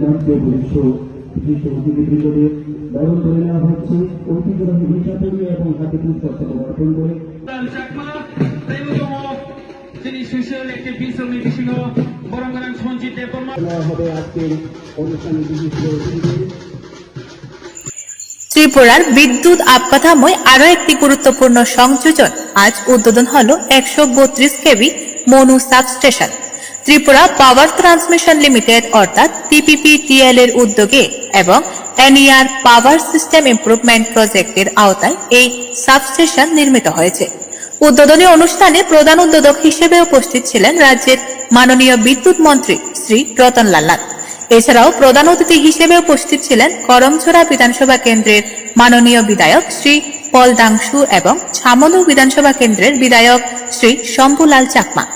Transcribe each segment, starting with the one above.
মঞ্চে বিশিষ্ট অতিথিবৃন্দদের বরণ করে নেওয়া হচ্ছে। ঐতিহ্যবাহী বিষাদলীয় এবং হাতে পুষ্প অর্পণ করে তিনি সুশীল একটি বিশ্বমী সিংহ বরঙ্গরান সঞ্জিত দেববর্মা হবে আজকের অনুষ্ঠানে বিশিষ্ট অতিথিদের। ত্রিপুরার বিদ্যুৎ অবকাঠামোয় আরো একটি গুরুত্বপূর্ণ সংযোজন আজ উদ্বোধন হল 132 KV Manu substation. Tripura power transmission limited অর্থাৎ টিপিপিটিএল এর উদ্যোগে এবং এনইআর পাওয়ার সিস্টেম ইমপ্রুভমেন্ট প্রজেক্টের আওতায় এই সাবস্টেশন নির্মিত হয়েছে। উদ্বোধনী অনুষ্ঠানে প্রধান উদ্বোধক হিসেবে উপস্থিত ছিলেন রাজ্যের মাননীয় বিদ্যুৎ মন্ত্রী শ্রী রতনলাল নাথ। এছাড়াও প্রধান অতিথি হিসেবে উপস্থিত ছিলেন করমছড়া বিধানসভা কেন্দ্রের মাননীয় বিধায়ক শ্রী পল দাংশু এবং ছামলু বিধানসভা কেন্দ্রের বিধায়ক শ্রী শম্ভুলাল চাকমা।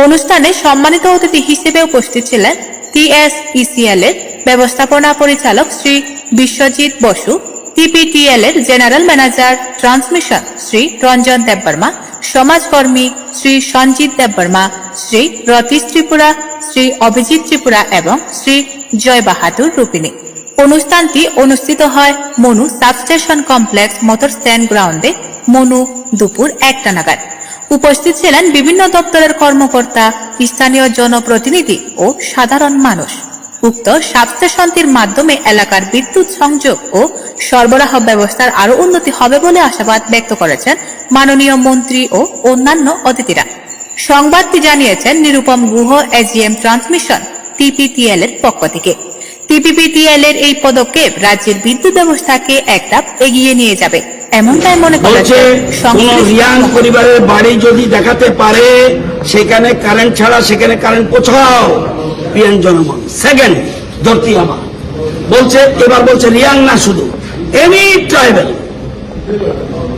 অনুষ্ঠানে সম্মানিত অতিথি হিসেবে উপস্থিত ছিলেন টিএসইসিএল এর ব্যবস্থাপনা পরিচালক শ্রী বিশ্বজিৎ বসু, টিপিটিএল এর general manager transmission Shri Ranjan Debbarma, সমাজকর্মী শ্রী সঞ্জিত দেববর্মা, শ্রী রতীশ ত্রিপুরা, শ্রী অভিজিৎ ত্রিপুরা এবং শ্রী জয় বাহাদুর রূপিণী। অনুষ্ঠানটি অনুষ্ঠিত হয় Manu substation complex motor stand গ্রাউন্ডে মনু দুপুর 1টা নাগাদ। উপস্থিত ছিলেন বিভিন্ন দপ্তরের কর্মকর্তা, স্থানীয় জনপ্রতিনিধি ও সাধারণ মানুষ। উক্ত সাবস্টেশনটির মাধ্যমে এলাকার বিদ্যুৎ সংযোগ ও সরবরাহ ব্যবস্থার আরো উন্নতি হবে বলে আশাবাদ ব্যক্ত করেছেন মাননীয় মন্ত্রী ও অন্যান্য অতিথিরা। সংবাদটি জানিয়েছেন নিরুপম গুহ, এজিএম ট্রান্সমিশন টিপিটিএল এর পক্ষ থেকে। টিপিপিটিএল এর এই পদক্ষেপ রাজ্যের বিদ্যুৎ ব্যবস্থাকে এক ধাপ এগিয়ে নিয়ে যাবে এমনটাই মনে করছেন। রিয়াং পরিবারের বাড়ি যদি দেখাতে পারে সেখানে কারেন্ট ছাড়া সেখানে কারেন্ট পৌঁছাও পিএন জনগণ। সেকেন্ড ধরতি আমার বলছে, এবার বলছে রিয়াং না শুধু এনি ট্রাইবেল।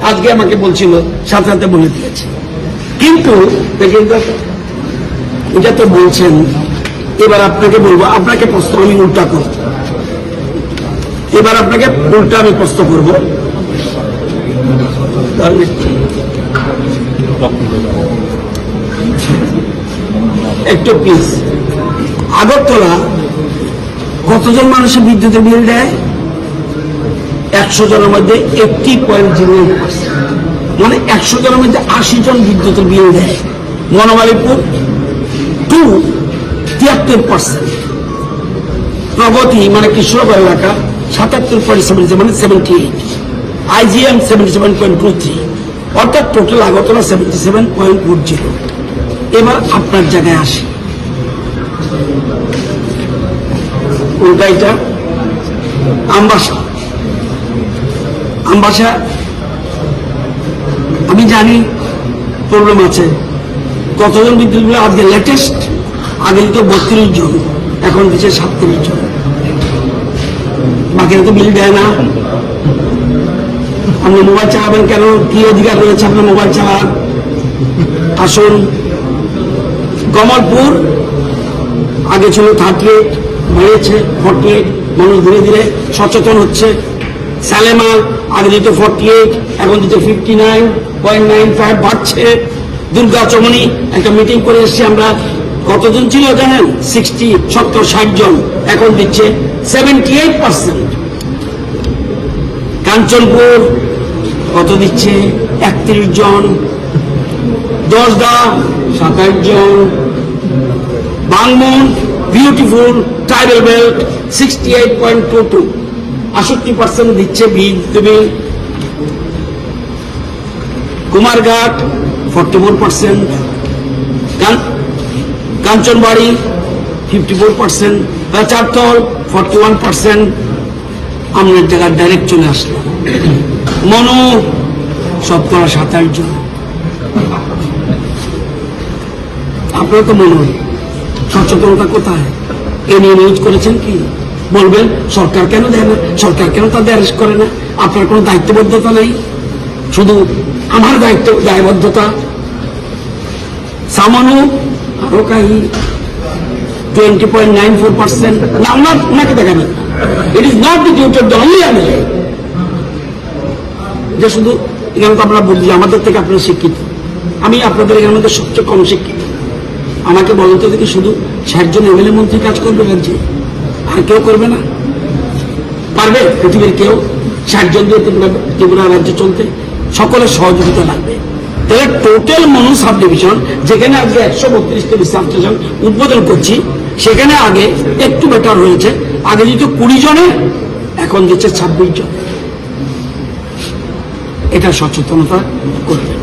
আজকে আমাকে বলছিল, সাথে সাথে বলে দিয়েছে। কিন্তু এটা তো বলছেন, এবার আপনাকে বলবো, আপনাকে প্রশ্ন আমি উল্টা করব। এবার আপনাকে উল্টা আমি প্রশ্ন করব। একটু প্লিজ, আগরতলা কতজন মানুষের বিদ্যুতের বিল দেয়? 100 জনের মধ্যে 80.08%, মানে 100 জনের মধ্যে 80 জন বিদ্যুতের বিল দেয়। মনোমালীপুর 73%, প্রগতি মানে কৃষ্ণগড় এলাকা 77.77, মানে 78, আইজিএম 77.23, অর্থাৎ টোটাল আগরতলা 77.40। এবার আপনার জায়গায় আসি, উল্টাইটা আমবাসা। আমবাসা আমি জানি প্রবলেম আছে। কতজন বিদ্যুৎ বিল আজকে লেটেস্ট? আগে তো 32 জন, এখন দিচ্ছে 37 জন। বাকিরা তো বিল দেয় না। আপনি মোবাইল চালাবেন কেন? কি অধিকার রয়েছে আপনার মোবাইল চালান? আসুন, কমলপুর আগে ছিল 38, বেড়েছে 48, মানুষ ধীরে ধীরে সচেতন হচ্ছে। সালেমা আগে দিত 48, এখন দিতে 59.95 বাড়ছে। দুর্গা চমনি একটা মিটিং করে এসছি আমরা, কতজন ছিল জানেন? 60-70-60 জন, এখন দিচ্ছে 78%। কাঞ্চনপুর কত দিচ্ছে? 31 জন। দশদা 27 জন। বাংমন বিউটিফুল ট্রাইবেল বেল্ট 68.22, 68% দিচ্ছে বিল। কুমারঘাট 44%, কাঞ্চনবাড়ি 54%, চারতল 41%। আমাদের জায়গায় ডাইরেক্ট চলে আসলো। মনো 27 জন। আপনারা তো মনে হয় সচেতনতা কোথায়? এ নিয়ে নিউজ করেছেন কি? বলবেন সরকার কেন দেয় না, সরকার কেন তাদের অ্যারেস্ট করে না? আপনার কোনো দায়িত্ববদ্ধতা নাই, শুধু আমার দায়বদ্ধতা। সামানু আরো কাহি 20.94%। না, ওনাকে দেখাবেন। It is not the duty of the only MLA যে শুধু এখানে তো আমরা বলি আমাদের থেকে আপনারা শিক্ষিত। আমি আপনাদের এখানের মধ্যে সবচেয়ে কম শিক্ষিত। আমাকে বলতে দেখি শুধু 60 জন এমএলএ মন্ত্রী কাজ করবে রাজ্যে? আর কেউ করবে না? পারবে পৃথিবীর কেউ 60 জন দিয়ে ত্রিপুরা রাজ্য চলতে? সকলের সহযোগিতা লাগবে। তাহলে টোটাল মনু সাব ডিভিশন, যেখানে আজকে 132 কেবি সাব স্টেশন উদ্বোধন করছি, সেখানে আগে একটু বেটার হয়েছে। আগে দিত 20 জনে, এখন দিচ্ছে 26 জন। এটা সচেতনতা করবে।